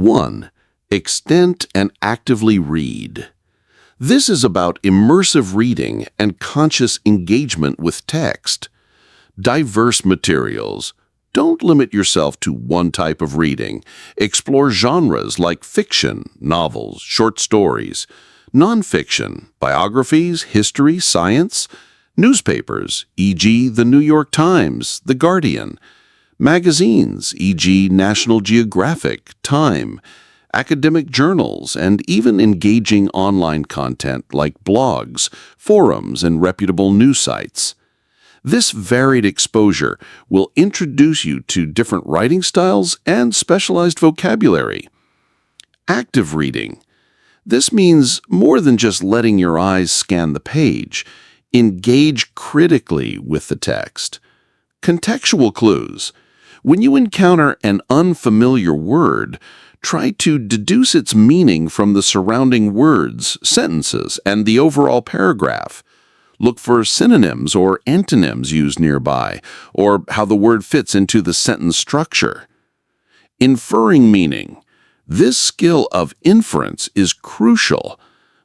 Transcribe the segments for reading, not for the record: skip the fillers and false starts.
1. Extend and actively read. This is about immersive reading and conscious engagement with text. Diverse materials. Don't limit yourself to one type of reading. Explore genres like fiction, novels, short stories, nonfiction, biographies, history, science, newspapers, e.g. The New York Times, The Guardian, magazines, e.g. National Geographic, Time, academic journals, and even engaging online content like blogs, forums, and reputable news sites. This varied exposure will introduce you to different writing styles and specialized vocabulary. Active reading. This means more than just letting your eyes scan the page. Engage critically with the text. Contextual clues. When you encounter an unfamiliar word, try to deduce its meaning from the surrounding words, sentences, and the overall paragraph. Look for synonyms or antonyms used nearby, or how the word fits into the sentence structure. Inferring meaning. This skill of inference is crucial.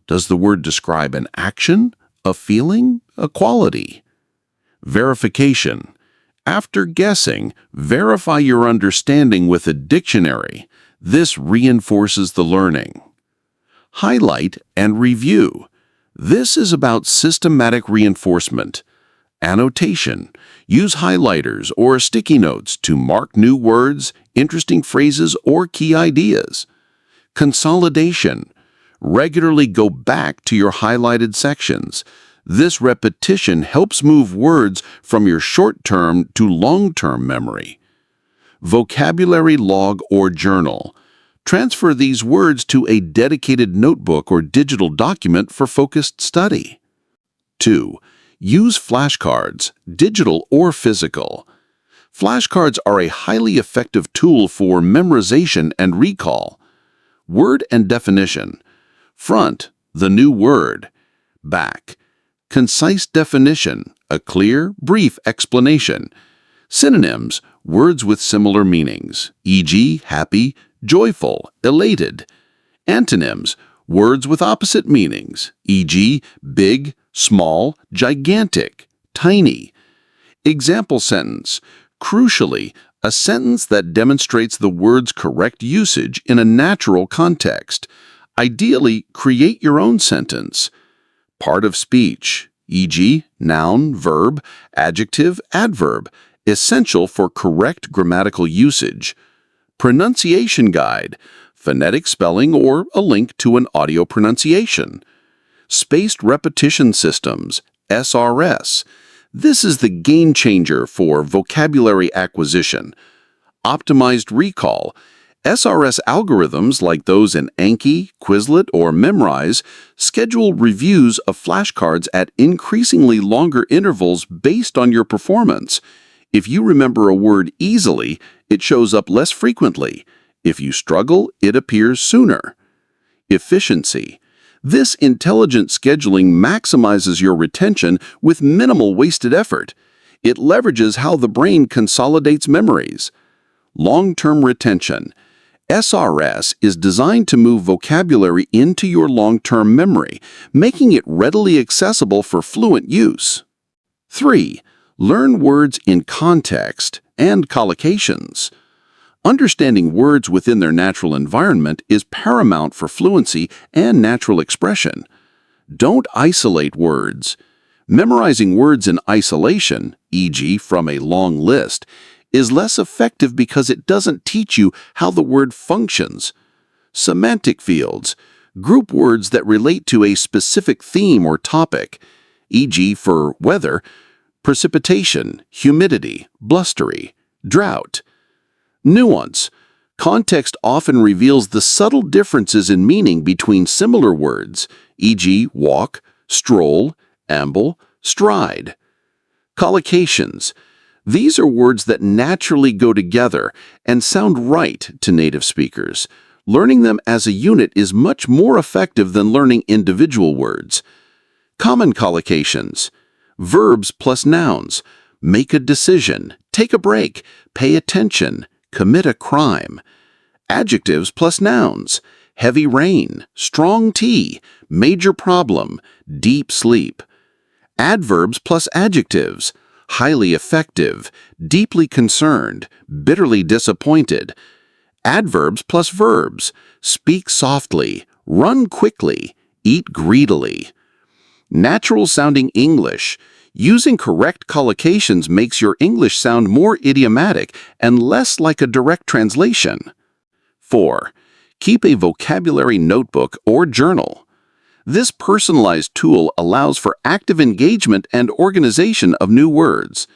Does the word describe an action, a feeling, a quality? Verification. After guessing, verify your understanding with a dictionary. This reinforces the learning. Highlight and review. This is about systematic reinforcement. Annotation. Use highlighters or sticky notes to mark new words, interesting phrases, or key ideas. Consolidation. Regularly go back to your highlighted sections. This repetition helps move words from your short-term to long-term memory. Vocabulary log or journal. Transfer these words to a dedicated notebook or digital document for focused study. 2. Use flashcards, digital or physical. Flashcards are a highly effective tool for memorization and recall. Word and definition. Front, the new word. Back, concise definition, a clear, brief explanation. Synonyms, words with similar meanings, e.g. happy, joyful, elated. Antonyms, words with opposite meanings, e.g. big, small, gigantic, tiny. Example sentence. Crucially, a sentence that demonstrates the word's correct usage in a natural context. Ideally, create your own sentence. Part of speech, e.g. noun, verb, adjective, adverb, essential for correct grammatical usage. Pronunciation guide, phonetic spelling or a link to an audio pronunciation. Spaced repetition systems, SRS. This is the game changer for vocabulary acquisition. Optimized recall. SRS algorithms like those in Anki, Quizlet, or Memrise schedule reviews of flashcards at increasingly longer intervals based on your performance. If you remember a word easily, it shows up less frequently. If you struggle, it appears sooner. Efficiency. This intelligent scheduling maximizes your retention with minimal wasted effort. It leverages how the brain consolidates memories. Long-term retention. SRS is designed to move vocabulary into your long-term memory, making it readily accessible for fluent use. 3. Learn words in context and collocations. Understanding words within their natural environment is paramount for fluency and natural expression. Don't isolate words. Memorizing words in isolation, e.g. from a long list, is less effective because it doesn't teach you how the word functions. Semantic fields. Group words that relate to a specific theme or topic, e.g. for weather, precipitation, humidity, blustery, drought. Nuance. Context often reveals the subtle differences in meaning between similar words, e.g. walk, stroll, amble, stride. Collocations. These are words that naturally go together and sound right to native speakers. Learning them as a unit is much more effective than learning individual words. Common collocations. Verbs plus nouns. Make a decision, take a break, pay attention, commit a crime. Adjectives plus nouns: heavy rain, strong tea, major problem, deep sleep. Adverbs plus adjectives: highly effective, deeply concerned, bitterly disappointed. Adverbs plus verbs: speak softly, run quickly, eat greedily. Natural-sounding English: using correct collocations makes your English sound more idiomatic and less like a direct translation. 4. Keep a vocabulary notebook or journal. This personalized tool allows for active engagement and organization of new words.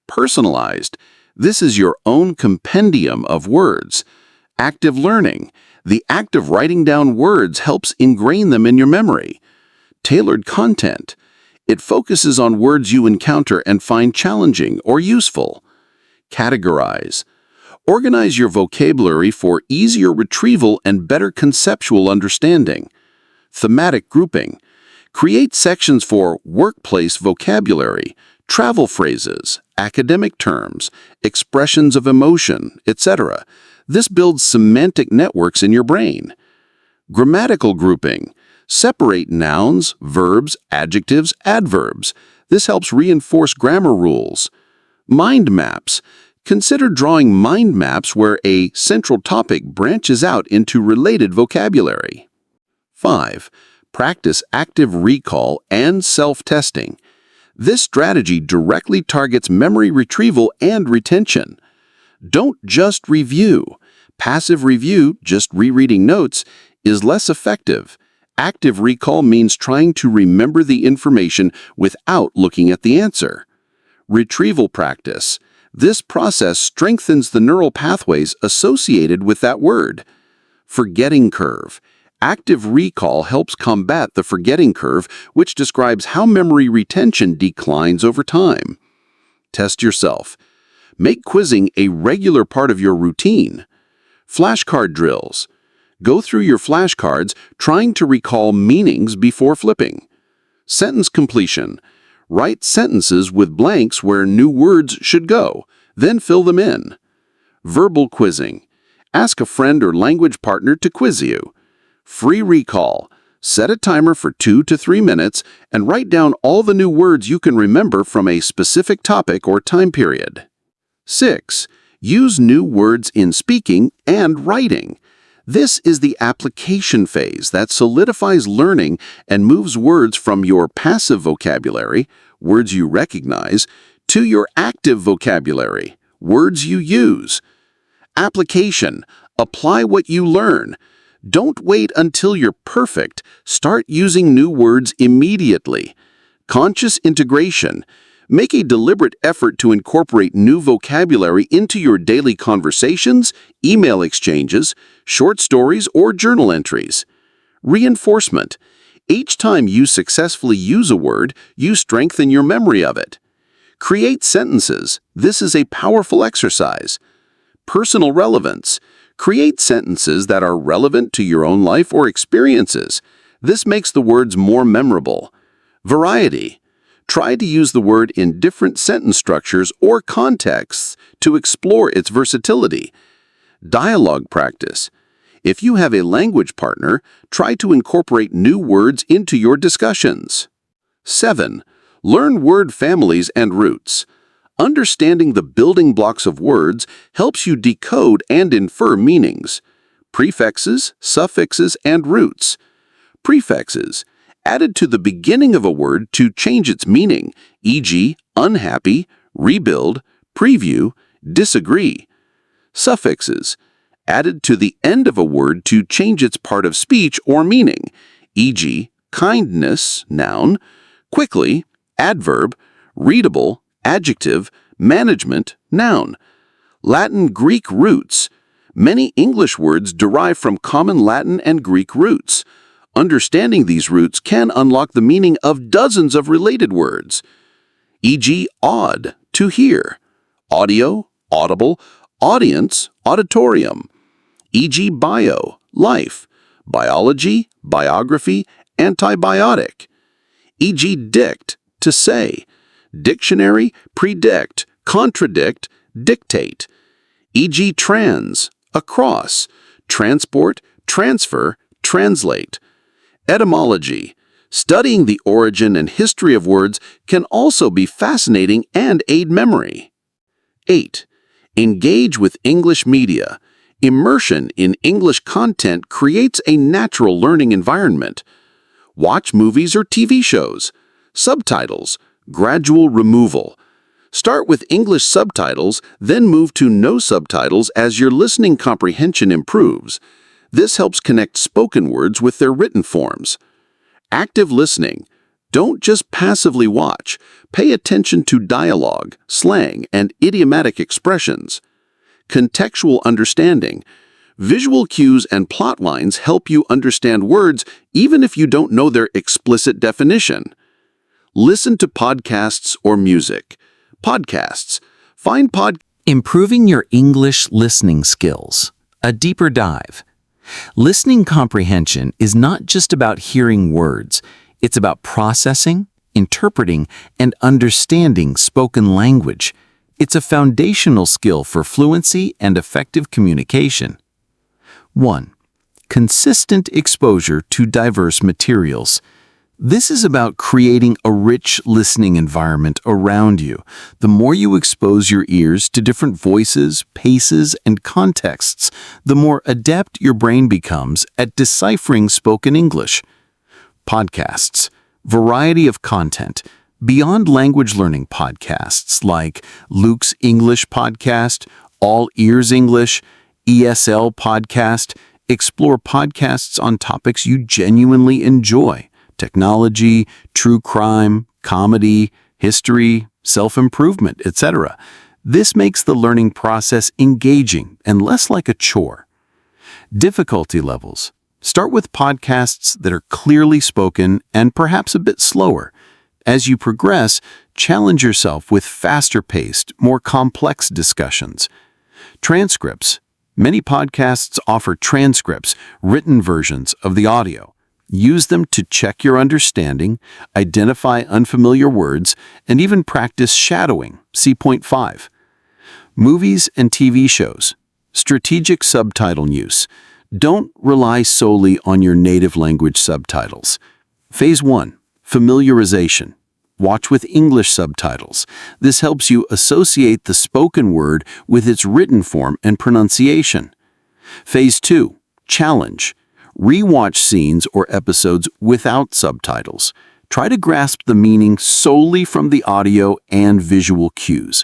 Personalized: this is your own compendium of words. Active learning: the act of writing down words helps ingrain them in your memory. Tailored content: it focuses on words you encounter and find challenging or useful. Categorize: organize your vocabulary for easier retrieval and better conceptual understanding. Thematic grouping: create sections for workplace vocabulary, travel phrases, academic terms, expressions of emotion, etc. This builds semantic networks in your brain. Grammatical grouping: separate nouns, verbs, adjectives, adverbs. This helps reinforce grammar rules. Mind maps: consider drawing mind maps where a central topic branches out into related vocabulary. 5. Practice active recall and self-testing. This strategy directly targets memory retrieval and retention. Don't just review. Passive review, just rereading notes, is less effective. Active recall means trying to remember the information without looking at the answer. Retrieval practice: this process strengthens the neural pathways associated with that word. Forgetting curve: active recall helps combat the forgetting curve, which describes how memory retention declines over time. Test yourself. Make quizzing a regular part of your routine. Flashcard drills: go through your flashcards trying to recall meanings before flipping. Sentence completion: write sentences with blanks where new words should go, then fill them in. Verbal quizzing: ask a friend or language partner to quiz you. Free recall: set a timer for 2 to 3 minutes and write down all the new words you can remember from a specific topic or time period. 6. Use new words in speaking and writing. This is the application phase that solidifies learning and moves words from your passive vocabulary, words you recognize, to your active vocabulary, words you use. Application: apply what you learn. Don't wait until you're perfect. Start using new words immediately. Conscious integration: make a deliberate effort to incorporate new vocabulary into your daily conversations, email exchanges, short stories, or journal entries. Reinforcement: each time you successfully use a word, you strengthen your memory of it. Create sentences: this is a powerful exercise. Personal relevance: create sentences that are relevant to your own life or experiences. This makes the words more memorable. Variety: try to use the word in different sentence structures or contexts to explore its versatility. Dialogue practice: if you have a language partner, try to incorporate new words into your discussions. 7. Learn word families and roots. Understanding the building blocks of words helps you decode and infer meanings. Prefixes, suffixes, and roots. Prefixes: added to the beginning of a word to change its meaning, e.g., unhappy, rebuild, preview, disagree. Suffixes: added to the end of a word to change its part of speech or meaning, e.g., kindness, noun, quickly, adverb, readable, adjective, management, noun. Latin Greek roots: many English words derive from common Latin and Greek roots. Understanding these roots can unlock the meaning of dozens of related words, e.g., odd, to hear, audio, audible, audience, auditorium, e.g., bio, life, biology, biography, antibiotic, e.g., dict, to say, dictionary, predict, contradict, dictate, e.g., trans, across, transport, transfer, translate. Etymology. Studying the origin and history of words can also be fascinating and aid memory. 8. Engage with English media. Immersion in English content creates a natural learning environment. Watch movies or TV shows. Subtitles. Gradual removal. Start with English subtitles, then move to no subtitles as your listening comprehension improves. This helps connect spoken words with their written forms. Active listening. Don't just passively watch. Pay attention to dialogue, slang, and idiomatic expressions. Contextual understanding. Visual cues and plot lines help you understand words even if you don't know their explicit definition. Listen to podcasts or music. Podcasts. Improving your English listening skills. A deeper dive. Listening comprehension is not just about hearing words. It's about processing, interpreting, and understanding spoken language. It's a foundational skill for fluency and effective communication. 1. Consistent exposure to diverse materials. This is about creating a rich listening environment around you. The more you expose your ears to different voices, paces, and contexts, the more adept your brain becomes at deciphering spoken English. Podcasts. Variety of content. Beyond language learning podcasts like Luke's English Podcast, All Ears English, ESL Podcast, explore podcasts on topics you genuinely enjoy. Technology, true crime, comedy, history, self-improvement, etc. This makes the learning process engaging and less like a chore. Difficulty levels. Start with podcasts that are clearly spoken and perhaps a bit slower. As you progress, challenge yourself with faster-paced, more complex discussions. Transcripts. Many podcasts offer transcripts, written versions of the audio. Use them to check your understanding, identify unfamiliar words, and even practice shadowing, see point 5. Movies and TV shows. Strategic subtitle use. Don't rely solely on your native language subtitles. Phase 1. Familiarization. Watch with English subtitles. This helps you associate the spoken word with its written form and pronunciation. Phase 2. Challenge. Rewatch scenes or episodes without subtitles. Try to grasp the meaning solely from the audio and visual cues.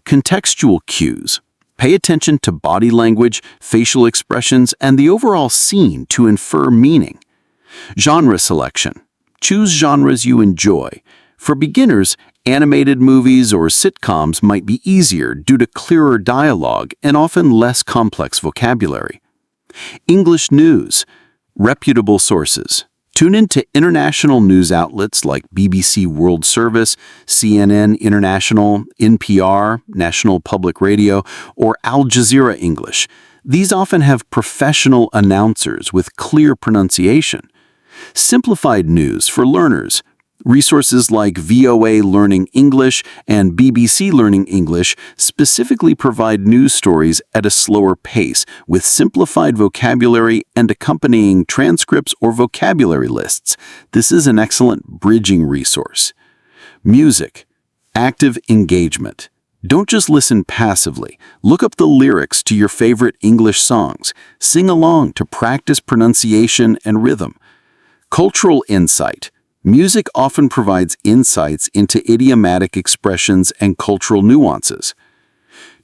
Contextual cues. Pay attention to body language, facial expressions, and the overall scene to infer meaning. Genre selection. Choose genres you enjoy. For beginners, animated movies or sitcoms might be easier due to clearer dialogue and often less complex vocabulary. English news. Reputable sources. Tune in to international news outlets like BBC World Service, CNN International, NPR, National Public Radio, or Al Jazeera English. These often have professional announcers with clear pronunciation. Simplified news for learners. Resources like VOA Learning English and BBC Learning English specifically provide news stories at a slower pace with simplified vocabulary and accompanying transcripts or vocabulary lists. This is an excellent bridging resource. Music. Active engagement. Don't just listen passively. Look up the lyrics to your favorite English songs. Sing along to practice pronunciation and rhythm. Cultural insight. Music often provides insights into idiomatic expressions and cultural nuances.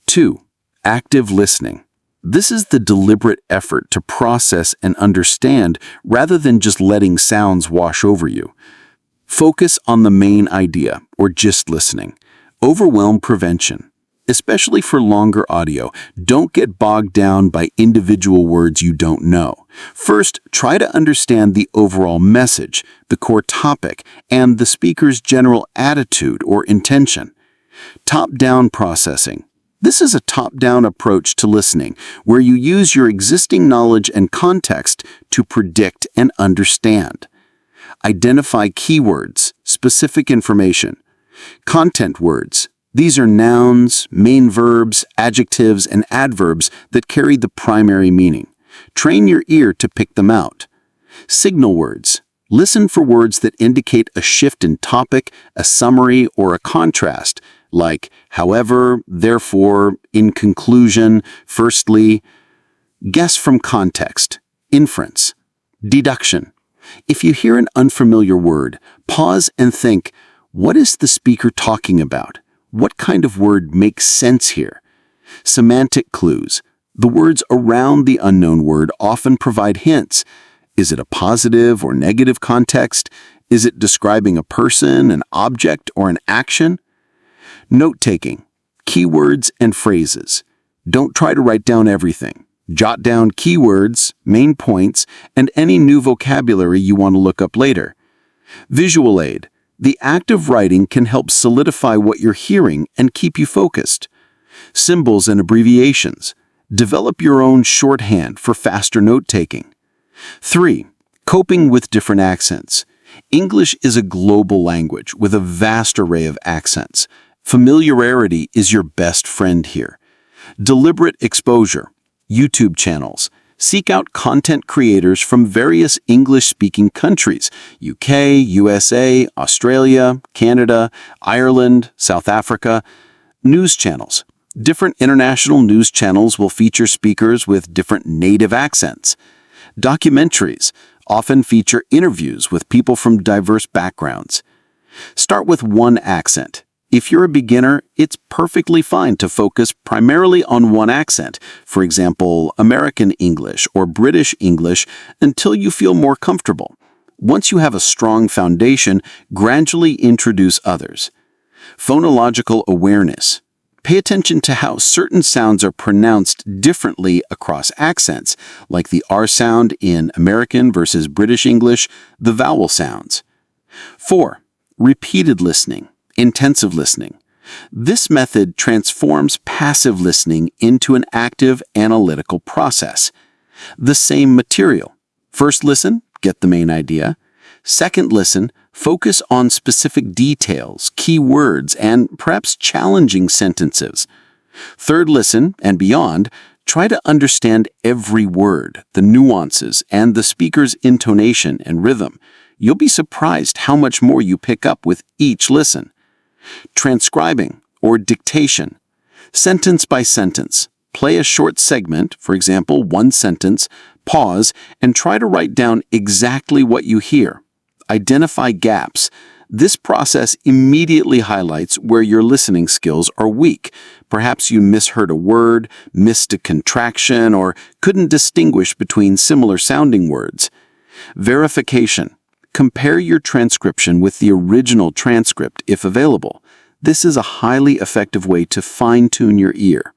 2. Active listening. This is the deliberate effort to process and understand rather than just letting sounds wash over you. Focus on the main idea, or gist listening. Overwhelm prevention. Especially for longer audio, don't get bogged down by individual words you don't know. First, try to understand the overall message, the core topic, and the speaker's general attitude or intention. Top-down processing. This is a top-down approach to listening, where you use your existing knowledge and context to predict and understand. Identify keywords, specific information. Content words. These are nouns, main verbs, adjectives, and adverbs that carry the primary meaning. Train your ear to pick them out. Signal words. Listen for words that indicate a shift in topic, a summary, or a contrast, like however, therefore, in conclusion, firstly. Guess from context. Inference. Deduction. If you hear an unfamiliar word, pause and think, what is the speaker talking about? What kind of word makes sense here? Semantic clues. The words around the unknown word often provide hints. Is it a positive or negative context? Is it describing a person, an object, or an action? Note-taking. Keywords and phrases. Don't try to write down everything. Jot down keywords, main points, and any new vocabulary you want to look up later. Visual aid. The act of writing can help solidify what you're hearing and keep you focused. Symbols and abbreviations. Develop your own shorthand for faster note-taking. 3. Coping with different accents. English is a global language with a vast array of accents. Familiarity is your best friend here. Deliberate exposure. YouTube channels. Seek out content creators from various English-speaking countries: UK, USA, Australia, Canada, Ireland, South Africa. News channels. Different international news channels will feature speakers with different native accents. Documentaries often feature interviews with people from diverse backgrounds. Start with one accent. If you're a beginner, it's perfectly fine to focus primarily on one accent, for example, American English or British English, until you feel more comfortable. Once you have a strong foundation, gradually introduce others. Phonological awareness. Pay attention to how certain sounds are pronounced differently across accents, like the R sound in American versus British English, the vowel sounds. 4. Repeated listening, intensive listening. This method transforms passive listening into an active analytical process. The same material. First listen, get the main idea. Second listen, focus on specific details, key words, and perhaps challenging sentences. Third listen, and beyond, try to understand every word, the nuances, and the speaker's intonation and rhythm. You'll be surprised how much more you pick up with each listen. Transcribing, or dictation. Sentence by sentence. Play a short segment, for example, one sentence, pause, and try to write down exactly what you hear. Identify gaps. This process immediately highlights where your listening skills are weak. Perhaps you misheard a word, missed a contraction, or couldn't distinguish between similar sounding words. Verification. Compare your transcription with the original transcript if available. This is a highly effective way to fine-tune your ear.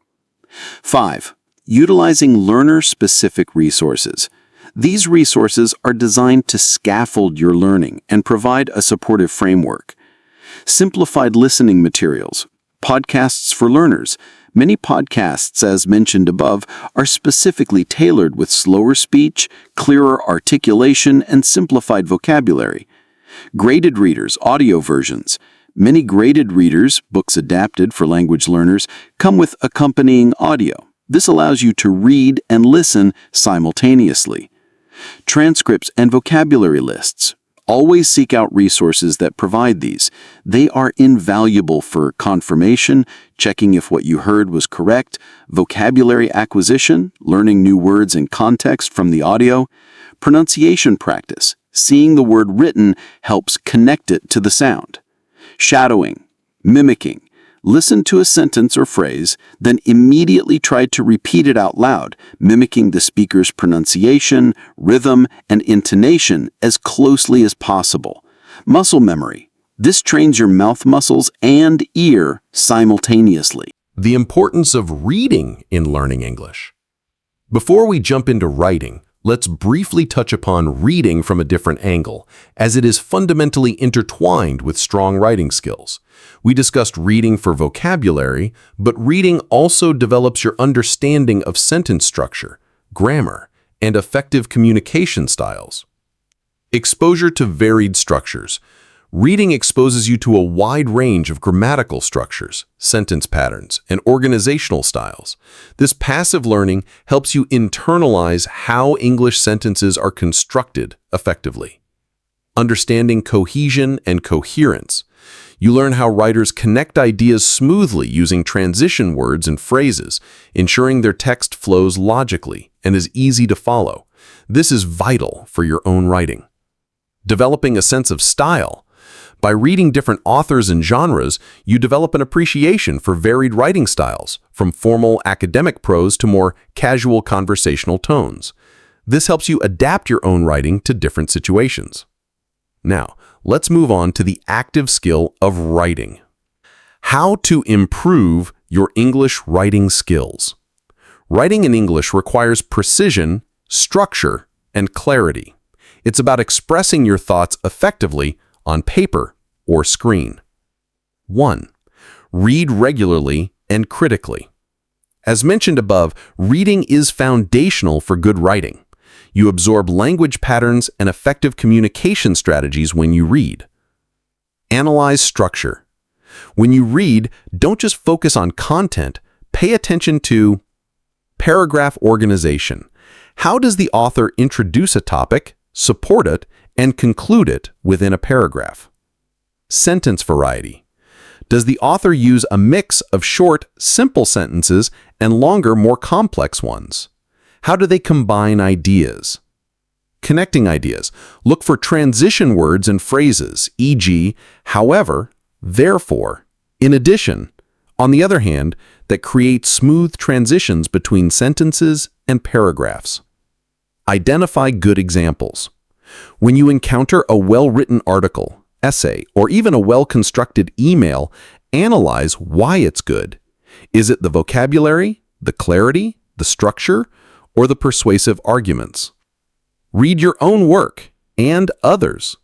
5. Utilizing learner-specific resources. These resources are designed to scaffold your learning and provide a supportive framework. Simplified listening materials. Podcasts for learners. Many podcasts, as mentioned above, are specifically tailored with slower speech, clearer articulation, and simplified vocabulary. Graded readers, audio versions. Many graded readers, books adapted for language learners, come with accompanying audio. This allows you to read and listen simultaneously. Transcripts and vocabulary lists. Always seek out resources that provide these. They are invaluable for confirmation, checking if what you heard was correct, vocabulary acquisition, learning new words and context from the audio, pronunciation practice. Seeing the word written helps connect it to the sound. Shadowing, mimicking. Listen to a sentence or phrase, then immediately try to repeat it out loud, mimicking the speaker's pronunciation, rhythm, and intonation as closely as possible. Muscle memory. This trains your mouth muscles and ear simultaneously. The importance of reading in learning English. Before we jump into writing, let's briefly touch upon reading from a different angle, as it is fundamentally intertwined with strong writing skills. We discussed reading for vocabulary, but reading also develops your understanding of sentence structure, grammar, and effective communication styles. Exposure to varied structures. Reading exposes you to a wide range of grammatical structures, sentence patterns, and organizational styles. This passive learning helps you internalize how English sentences are constructed effectively. Understanding cohesion and coherence. You learn how writers connect ideas smoothly using transition words and phrases, ensuring their text flows logically and is easy to follow. This is vital for your own writing. Developing a sense of style. By reading different authors and genres, you develop an appreciation for varied writing styles, from formal academic prose to more casual conversational tones. This helps you adapt your own writing to different situations. Now, let's move on to the active skill of writing. How to improve your English writing skills. Writing in English requires precision, structure, and clarity. It's about expressing your thoughts effectively on paper or screen. 1. Read regularly and critically. As mentioned above, reading is foundational for good writing. You absorb language patterns and effective communication strategies when you read. Analyze structure. When you read, don't just focus on content, pay attention to paragraph organization. How does the author introduce a topic, support it, and conclude it within a paragraph? Sentence variety. Does the author use a mix of short, simple sentences and longer, more complex ones? How do they combine ideas? Connecting ideas. Look for transition words and phrases, e.g., however, therefore, in addition, on the other hand, that create smooth transitions between sentences and paragraphs. Identify good examples. When you encounter a well-written article, essay, or even a well-constructed email, analyze why it's good. Is it the vocabulary, the clarity, the structure, or the persuasive arguments? Read your own work and others.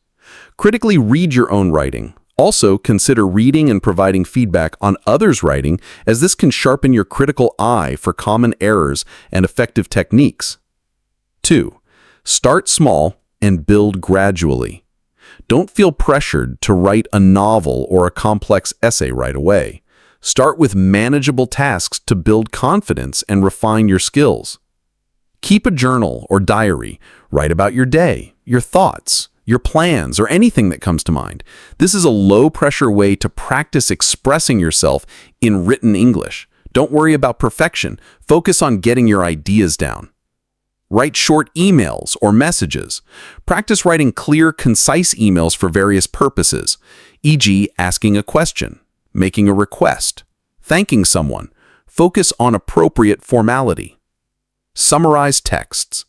Critically read your own writing. Also, consider reading and providing feedback on others' writing, as this can sharpen your critical eye for common errors and effective techniques. 2. Start small and build gradually. Don't feel pressured to write a novel or a complex essay right away. Start with manageable tasks to build confidence and refine your skills. Keep a journal or diary. Write about your day, your thoughts, your plans, or anything that comes to mind. This is a low-pressure way to practice expressing yourself in written English. Don't worry about perfection. Focus on getting your ideas down. Write short emails or messages. Practice writing clear, concise emails for various purposes, e.g., asking a question, making a request, thanking someone. Focus on appropriate formality. Summarize texts.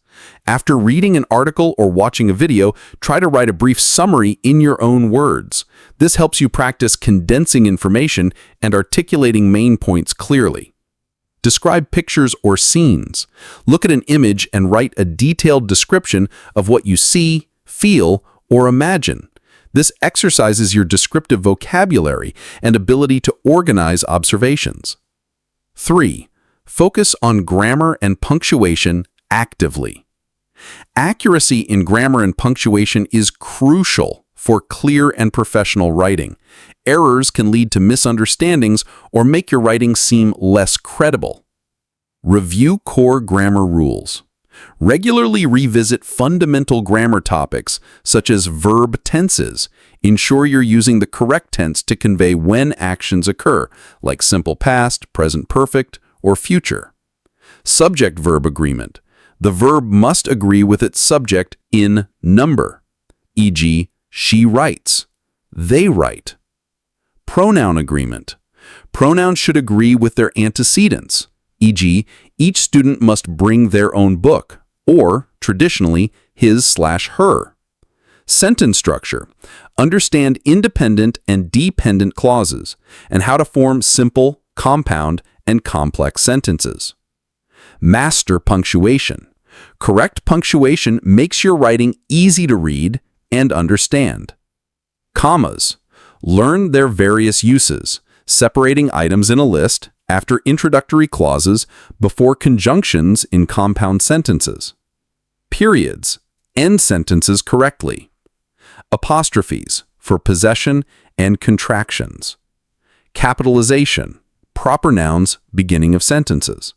After reading an article or watching a video, try to write a brief summary in your own words. This helps you practice condensing information and articulating main points clearly. Describe pictures or scenes. Look at an image and write a detailed description of what you see, feel, or imagine. This exercises your descriptive vocabulary and ability to organize observations. 3. Focus on grammar and punctuation actively. Accuracy in grammar and punctuation is crucial for clear and professional writing. Errors can lead to misunderstandings or make your writing seem less credible. Review core grammar rules. Regularly revisit fundamental grammar topics such as verb tenses. Ensure you're using the correct tense to convey when actions occur, like simple past, present perfect, or future. Subject-verb agreement. The verb must agree with its subject in number, e.g., she writes, they write. Pronoun agreement. Pronouns should agree with their antecedents, e.g., each student must bring their own book, or, traditionally, his/her. Sentence structure. Understand independent and dependent clauses, and how to form simple, compound, and complex sentences. Master punctuation. Correct punctuation makes your writing easy to read and understand. Commas. Learn their various uses, separating items in a list, after introductory clauses, before conjunctions in compound sentences. Periods. End sentences correctly. Apostrophes. for possession and contractions. Capitalization, proper nouns, beginning of sentences.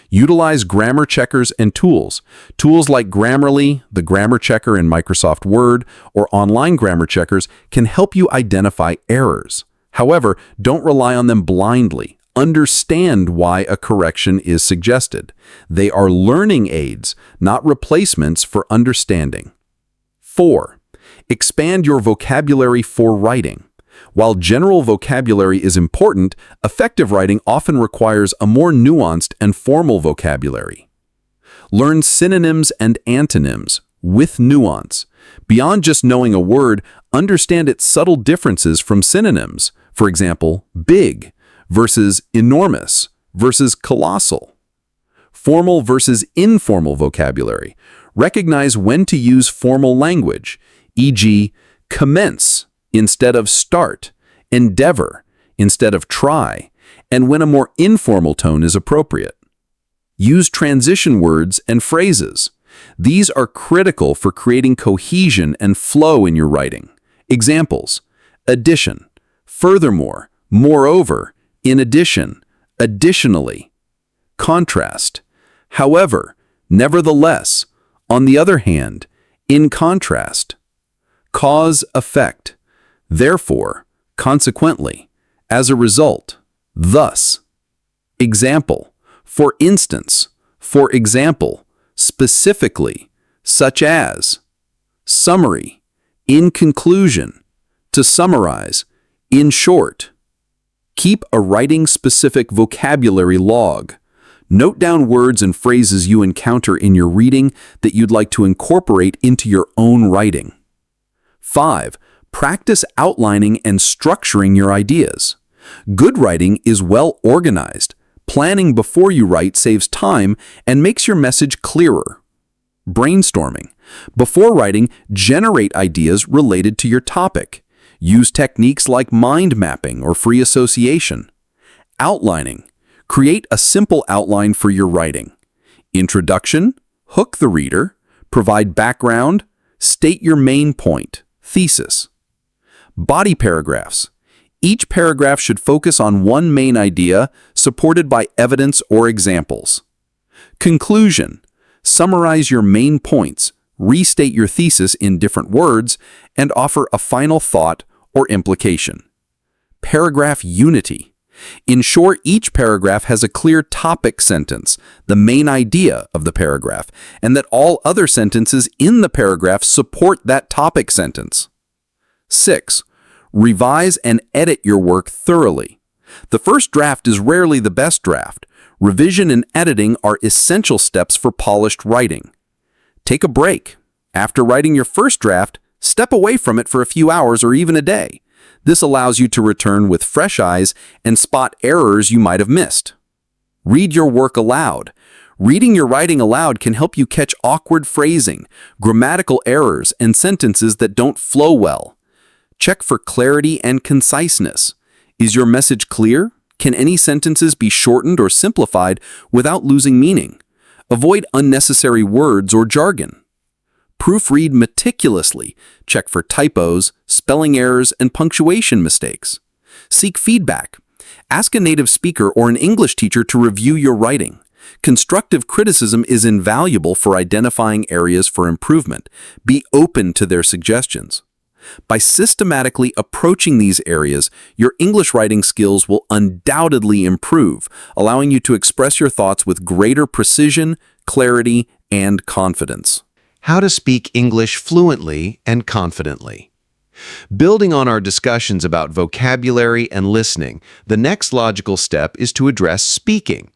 Utilize grammar checkers and tools. Tools like Grammarly, the grammar checker in Microsoft Word, or online grammar checkers can help you identify errors. However, don't rely on them blindly. Understand why a correction is suggested. They are learning aids, not replacements for understanding. 4. Expand your vocabulary for writing. While general vocabulary is important, effective writing often requires a more nuanced and formal vocabulary. Learn synonyms and antonyms with nuance. Beyond just knowing a word, understand its subtle differences from synonyms. For example, big versus enormous versus colossal. Formal versus informal vocabulary. Recognize when to use formal language, e.g., commence instead of start, endeavor instead of try, and when a more informal tone is appropriate. Use transition words and phrases. These are critical for creating cohesion and flow in your writing. Examples: addition, furthermore, moreover, in addition, additionally. Contrast, however, nevertheless, on the other hand, in contrast. Cause, effect, therefore, consequently, as a result, thus. Example, for instance, for example, specifically, such as. Summary, in conclusion, to summarize, in short. Keep a writing-specific vocabulary log. Note down words and phrases you encounter in your reading that you'd like to incorporate into your own writing. 5. Practice outlining and structuring your ideas. Good writing is well organized. Planning before you write saves time and makes your message clearer. Brainstorming. Before writing, generate ideas related to your topic. Use techniques like mind mapping or free association. Outlining. Create a simple outline for your writing. Introduction, hook the reader, provide background, state your main point, thesis. Body paragraphs. Each paragraph should focus on one main idea, supported by evidence or examples. Conclusion. Summarize your main points, restate your thesis in different words, and offer a final thought or implication. Paragraph unity. Ensure each paragraph has a clear topic sentence, the main idea of the paragraph, and that all other sentences in the paragraph support that topic sentence. 6. Revise and edit your work thoroughly. The first draft is rarely the best draft. Revision and editing are essential steps for polished writing. Take a break. After writing your first draft, step away from it for a few hours or even a day. This allows you to return with fresh eyes and spot errors you might have missed. Read your work aloud. Reading your writing aloud can help you catch awkward phrasing, grammatical errors, and sentences that don't flow well. Check for clarity and conciseness. Is your message clear? Can any sentences be shortened or simplified without losing meaning? Avoid unnecessary words or jargon. Proofread meticulously. Check for typos, spelling errors, and punctuation mistakes. Seek feedback. Ask a native speaker or an English teacher to review your writing. Constructive criticism is invaluable for identifying areas for improvement. Be open to their suggestions. By systematically approaching these areas, your English writing skills will undoubtedly improve, allowing you to express your thoughts with greater precision, clarity, and confidence. How to speak English fluently and confidently. Building on our discussions about vocabulary and listening, the next logical step is to address speaking.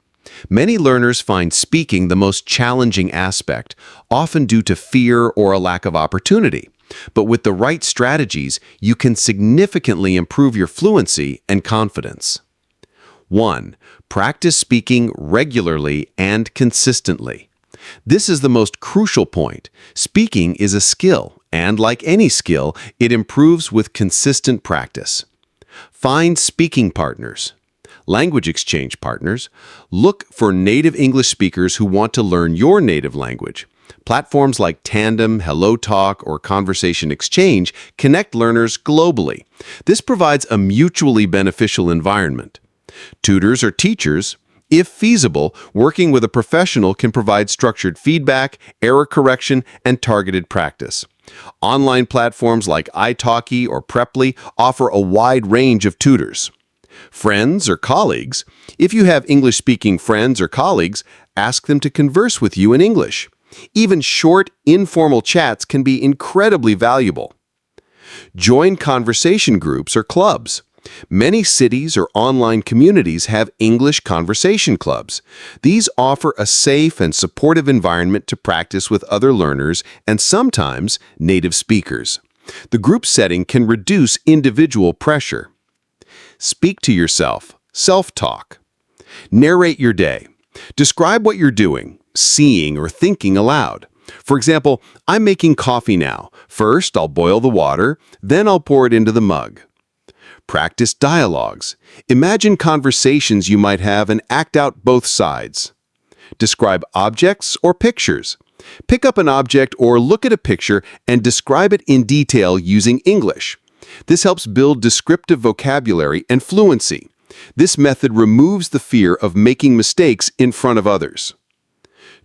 Many learners find speaking the most challenging aspect, often due to fear or a lack of opportunity. But with the right strategies, you can significantly improve your fluency and confidence. 1. Practice speaking regularly and consistently. This is the most crucial point. Speaking is a skill, and like any skill, it improves with consistent practice. Find speaking partners. Language exchange partners. Look for native English speakers who want to learn your native language. Platforms like Tandem, HelloTalk, or Conversation Exchange connect learners globally. This provides a mutually beneficial environment. Tutors or teachers, if feasible, working with a professional can provide structured feedback, error correction, and targeted practice. Online platforms like italki or Preply offer a wide range of tutors. Friends or colleagues, if you have English-speaking friends or colleagues, ask them to converse with you in English. Even short, informal chats can be incredibly valuable. Join conversation groups or clubs. Many cities or online communities have English conversation clubs. These offer a safe and supportive environment to practice with other learners and sometimes native speakers. The group setting can reduce individual pressure. Speak to yourself, self-talk. Narrate your day. Describe what you're doing, seeing, or thinking aloud. For example, I'm making coffee now. First, I'll boil the water, then I'll pour it into the mug. Practice dialogues. Imagine conversations you might have and act out both sides. Describe objects or pictures. Pick up an object or look at a picture and describe it in detail using English. This helps build descriptive vocabulary and fluency. This method removes the fear of making mistakes in front of others.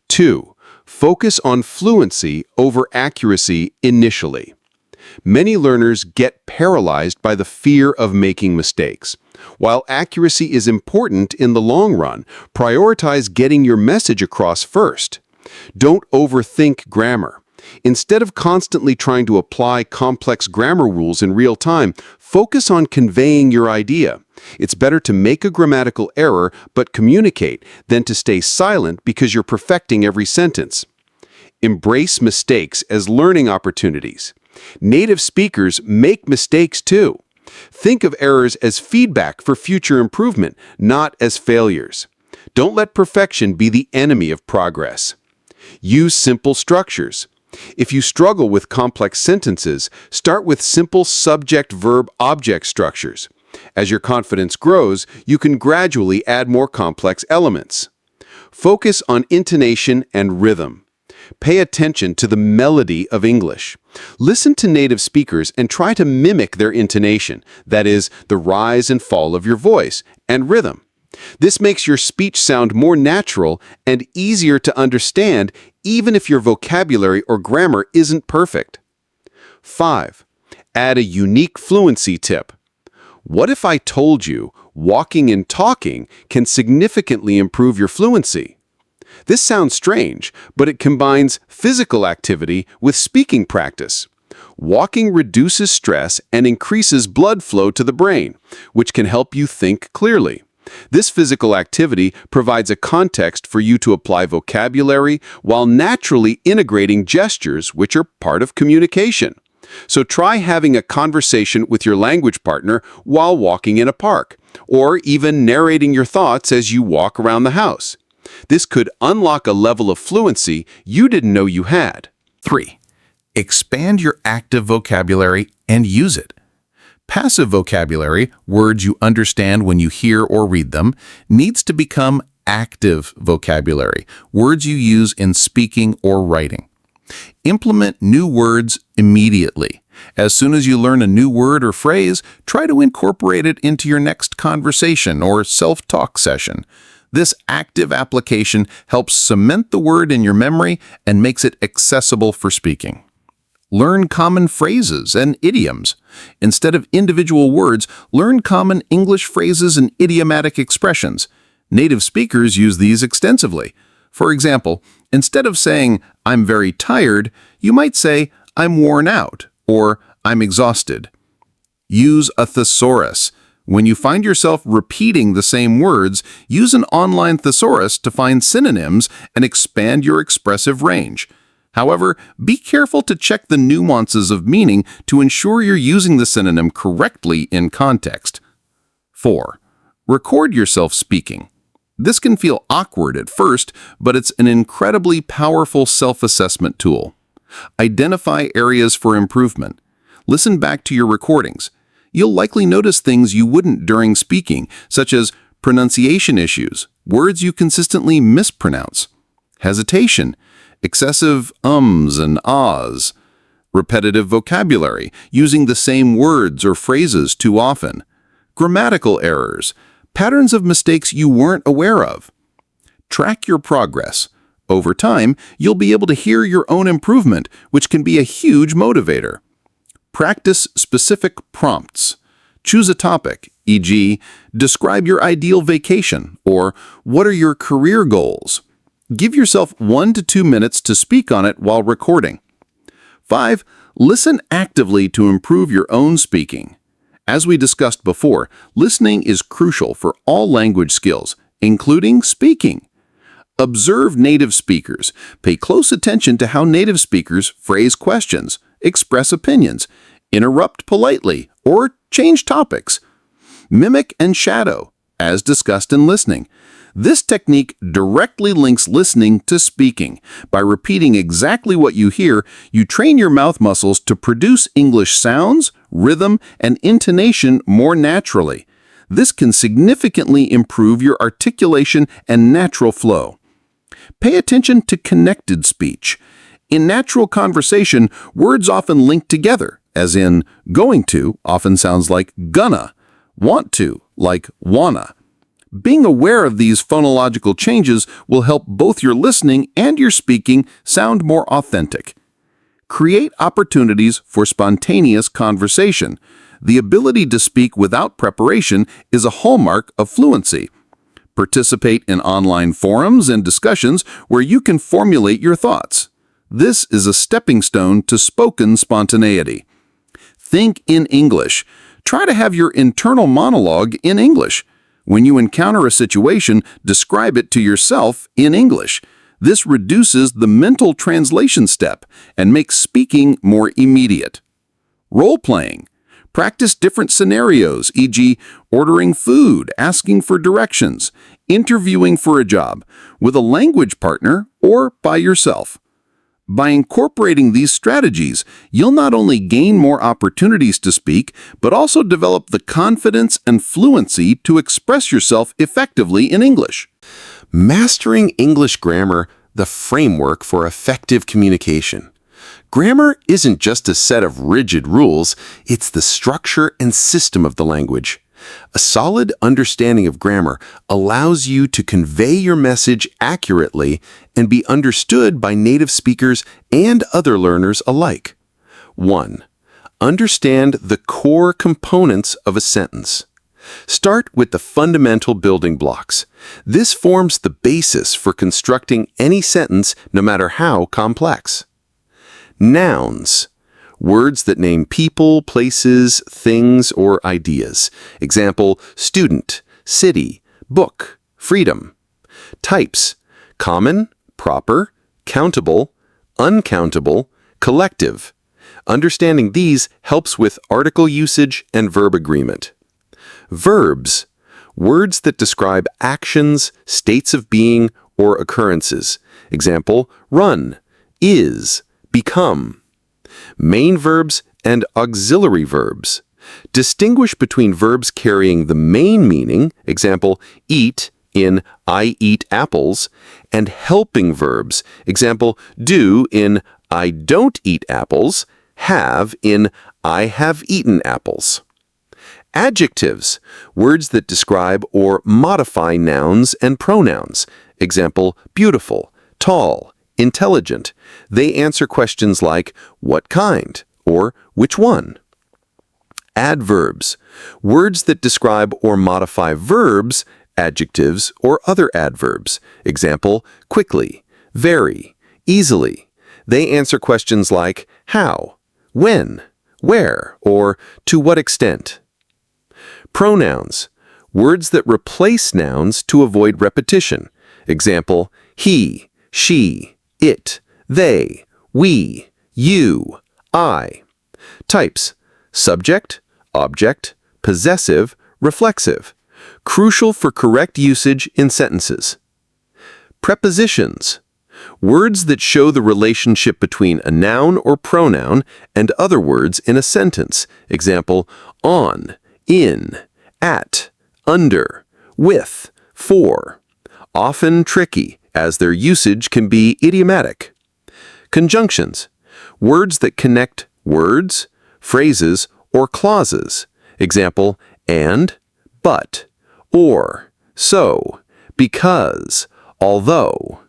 2. Focus on fluency over accuracy initially. Many learners get paralyzed by the fear of making mistakes. While accuracy is important in the long run, prioritize getting your message across first. Don't overthink grammar. Instead of constantly trying to apply complex grammar rules in real time, focus on conveying your idea. It's better to make a grammatical error but communicate than to stay silent because you're perfecting every sentence. Embrace mistakes as learning opportunities. Native speakers make mistakes too. Think of errors as feedback for future improvement, not as failures. Don't let perfection be the enemy of progress. Use simple structures. If you struggle with complex sentences, start with simple subject-verb-object structures. As your confidence grows, you can gradually add more complex elements. Focus on intonation and rhythm. Pay attention to the melody of English. Listen to native speakers and try to mimic their intonation, that is, the rise and fall of your voice, and rhythm. This makes your speech sound more natural and easier to understand even if your vocabulary or grammar isn't perfect. 5. Add a unique fluency tip. What if I told you walking and talking can significantly improve your fluency? This sounds strange, but it combines physical activity with speaking practice. Walking reduces stress and increases blood flow to the brain, which can help you think clearly. This physical activity provides a context for you to apply vocabulary while naturally integrating gestures, which are part of communication. So try having a conversation with your language partner while walking in a park, or even narrating your thoughts as you walk around the house. This could unlock a level of fluency you didn't know you had. 3. Expand your active vocabulary and use it. Passive vocabulary, words you understand when you hear or read them, needs to become active vocabulary, words you use in speaking or writing. Implement new words immediately. As soon as you learn a new word or phrase, try to incorporate it into your next conversation or self-talk session. This active application helps cement the word in your memory and makes it accessible for speaking. Learn common phrases and idioms. Instead of individual words, learn common English phrases and idiomatic expressions. Native speakers use these extensively. For example, instead of saying, "I'm very tired," you might say, "I'm worn out," or "I'm exhausted." Use a thesaurus. When you find yourself repeating the same words, use an online thesaurus to find synonyms and expand your expressive range. However, be careful to check the nuances of meaning to ensure you're using the synonym correctly in context. 4. Record yourself speaking. This can feel awkward at first, but it's an incredibly powerful self-assessment tool. Identify areas for improvement. Listen back to your recordings. You'll likely notice things you wouldn't during speaking, such as pronunciation issues, words you consistently mispronounce, hesitation. excessive ums and ahs, repetitive vocabulary, using the same words or phrases too often, grammatical errors, patterns of mistakes you weren't aware of. Track your progress. Over time, you'll be able to hear your own improvement, which can be a huge motivator. Practice specific prompts. Choose a topic, e.g., describe your ideal vacation, or what are your career goals? Give yourself 1 to 2 minutes to speak on it while recording. 5. Listen actively to improve your own speaking. As we discussed before, listening is crucial for all language skills, including speaking. Observe native speakers. Pay close attention to how native speakers phrase questions, express opinions, interrupt politely, or change topics. Mimic and shadow, as discussed in listening. This technique directly links listening to speaking. By repeating exactly what you hear, you train your mouth muscles to produce English sounds, rhythm, and intonation more naturally. This can significantly improve your articulation and natural flow. Pay attention to connected speech. In natural conversation, words often link together, as in going to often sounds like gonna, want to like wanna. Being aware of these phonological changes will help both your listening and your speaking sound more authentic. Create opportunities for spontaneous conversation. The ability to speak without preparation is a hallmark of fluency. Participate in online forums and discussions where you can formulate your thoughts. This is a stepping stone to spoken spontaneity. Think in English. Try to have your internal monologue in English. When you encounter a situation, describe it to yourself in English. This reduces the mental translation step and makes speaking more immediate. Role-playing. Practice different scenarios, e.g., ordering food, asking for directions, interviewing for a job, with a language partner or by yourself. By incorporating these strategies, you'll not only gain more opportunities to speak, but also develop the confidence and fluency to express yourself effectively in English. Mastering English grammar, the framework for effective communication. Grammar isn't just a set of rigid rules, it's the structure and system of the language. A solid understanding of grammar allows you to convey your message accurately and be understood by native speakers and other learners alike. 1. Understand the core components of a sentence. Start with the fundamental building blocks. This forms the basis for constructing any sentence, no matter how complex. Nouns. Words that name people, places, things, or ideas. Example, student, city, book, freedom. Types. Common, proper, countable, uncountable, collective. Understanding these helps with article usage and verb agreement. Verbs. Words that describe actions, states of being, or occurrences. Example, run, is, become. Main verbs and auxiliary verbs. Distinguish between verbs carrying the main meaning, example, eat in I eat apples, and helping verbs, example, do in I don't eat apples, have in I have eaten apples. Adjectives, words that describe or modify nouns and pronouns, example, beautiful, tall, intelligent. They answer questions like, what kind, or which one? Adverbs, words that describe or modify verbs, adjectives, or other adverbs. Example, quickly, very, easily. They answer questions like, how, when, where, or to what extent. Pronouns, words that replace nouns to avoid repetition. Example, he, she, it, they, we, you, I. Types, subject, object, possessive, reflexive. Crucial for correct usage in sentences. Prepositions, words that show the relationship between a noun or pronoun and other words in a sentence. Example, on, in, at, under, with, for. Often tricky, as their usage can be idiomatic. Conjunctions. Words that connect words, phrases, or clauses. Example, and, but, or, so, because, although.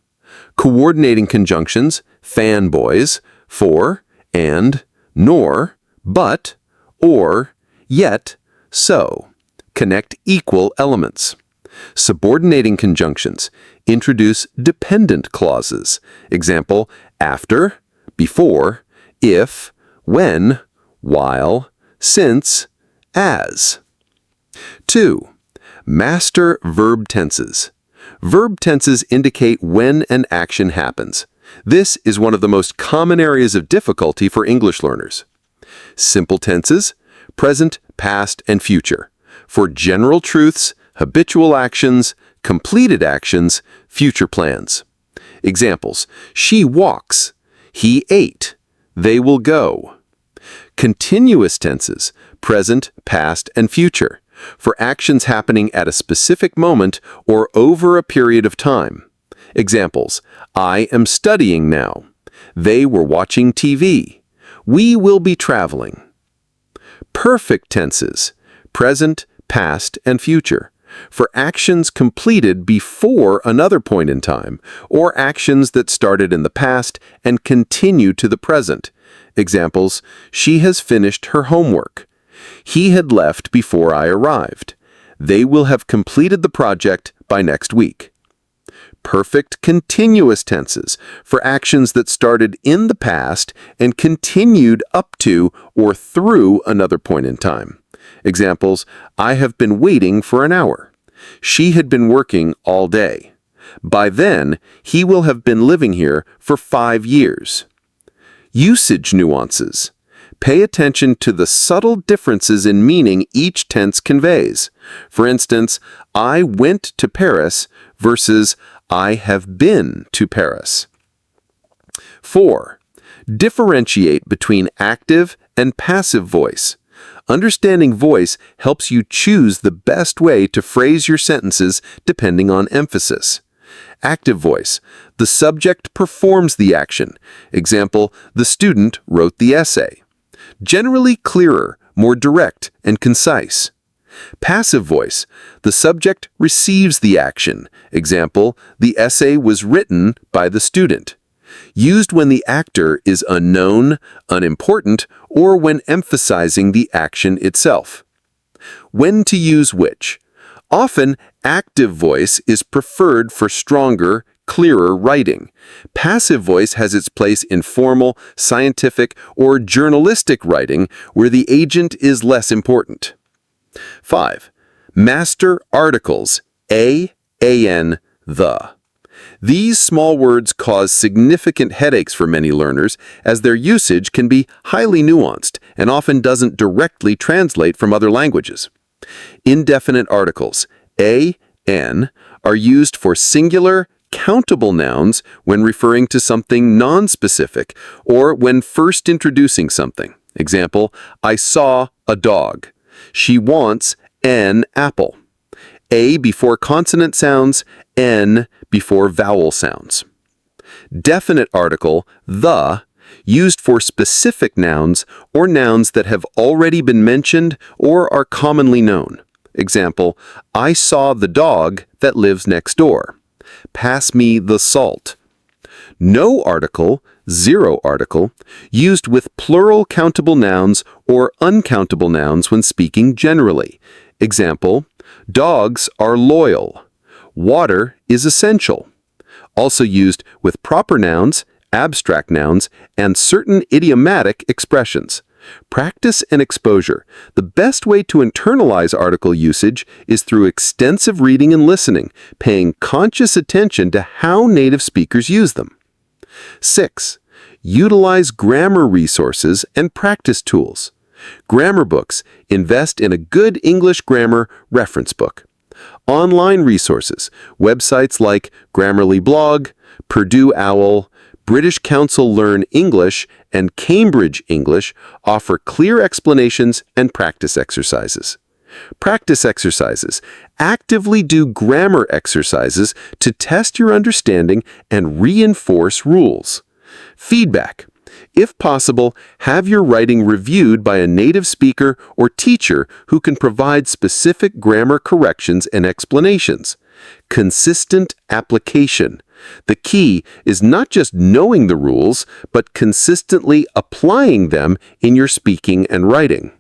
Coordinating conjunctions, fanboys, for, and, nor, but, or, yet, so. Connect equal elements. Subordinating conjunctions. Introduce dependent clauses. Example, after, before, if, when, while, since, as. 2. Master verb tenses. Verb tenses indicate when an action happens. This is one of the most common areas of difficulty for English learners. Simple tenses, present, past, and future. For general truths, habitual actions, completed actions, future plans. Examples, she walks, he ate, they will go. Continuous tenses, present, past, and future. For actions happening at a specific moment or over a period of time. Examples, I am studying now. They were watching TV. We will be traveling. Perfect tenses, present, past, and future. For actions completed before another point in time, or actions that started in the past and continue to the present. Examples, she has finished her homework. He had left before I arrived. They will have completed the project by next week. Perfect continuous tenses for actions that started in the past and continued up to or through another point in time. Examples, I have been waiting for an hour. She had been working all day. By then, he will have been living here for 5 years. Usage nuances. Pay attention to the subtle differences in meaning each tense conveys. For instance, I went to Paris versus I have been to Paris. 4. Differentiate between active and passive voice. Understanding voice helps you choose the best way to phrase your sentences depending on emphasis. Active voice. The subject performs the action. Example, the student wrote the essay. Generally clearer, more direct, and concise. Passive voice. The subject receives the action. Example, the essay was written by the student. Used when the actor is unknown, unimportant, or when emphasizing the action itself. When to use which. Often, active voice is preferred for stronger, clearer writing. Passive voice has its place in formal, scientific, or journalistic writing where the agent is less important. 5. Master articles, a, an, the. These small words cause significant headaches for many learners as their usage can be highly nuanced and often doesn't directly translate from other languages. Indefinite articles, a, an, are used for singular, countable nouns when referring to something non-specific or when first introducing something. Example, I saw a dog. She wants an apple. A before consonant sounds, N before vowel sounds. Definite article, the, used for specific nouns or nouns that have already been mentioned or are commonly known. Example, I saw the dog that lives next door. Pass me the salt. No article, zero article, used with plural countable nouns or uncountable nouns when speaking generally. Example, dogs are loyal. Water is essential. Also used with proper nouns, abstract nouns, and certain idiomatic expressions. Practice and exposure. The best way to internalize article usage is through extensive reading and listening, paying conscious attention to how native speakers use them. 6. Utilize grammar resources and practice tools. Grammar books. Invest in a good English grammar reference book. Online resources. Websites like Grammarly Blog, Purdue OWL, British Council Learn English, and Cambridge English offer clear explanations and practice exercises. Practice exercises. Actively do grammar exercises to test your understanding and reinforce rules. Feedback. If possible, have your writing reviewed by a native speaker or teacher who can provide specific grammar corrections and explanations. Consistent application. The key is not just knowing the rules, but consistently applying them in your speaking and writing.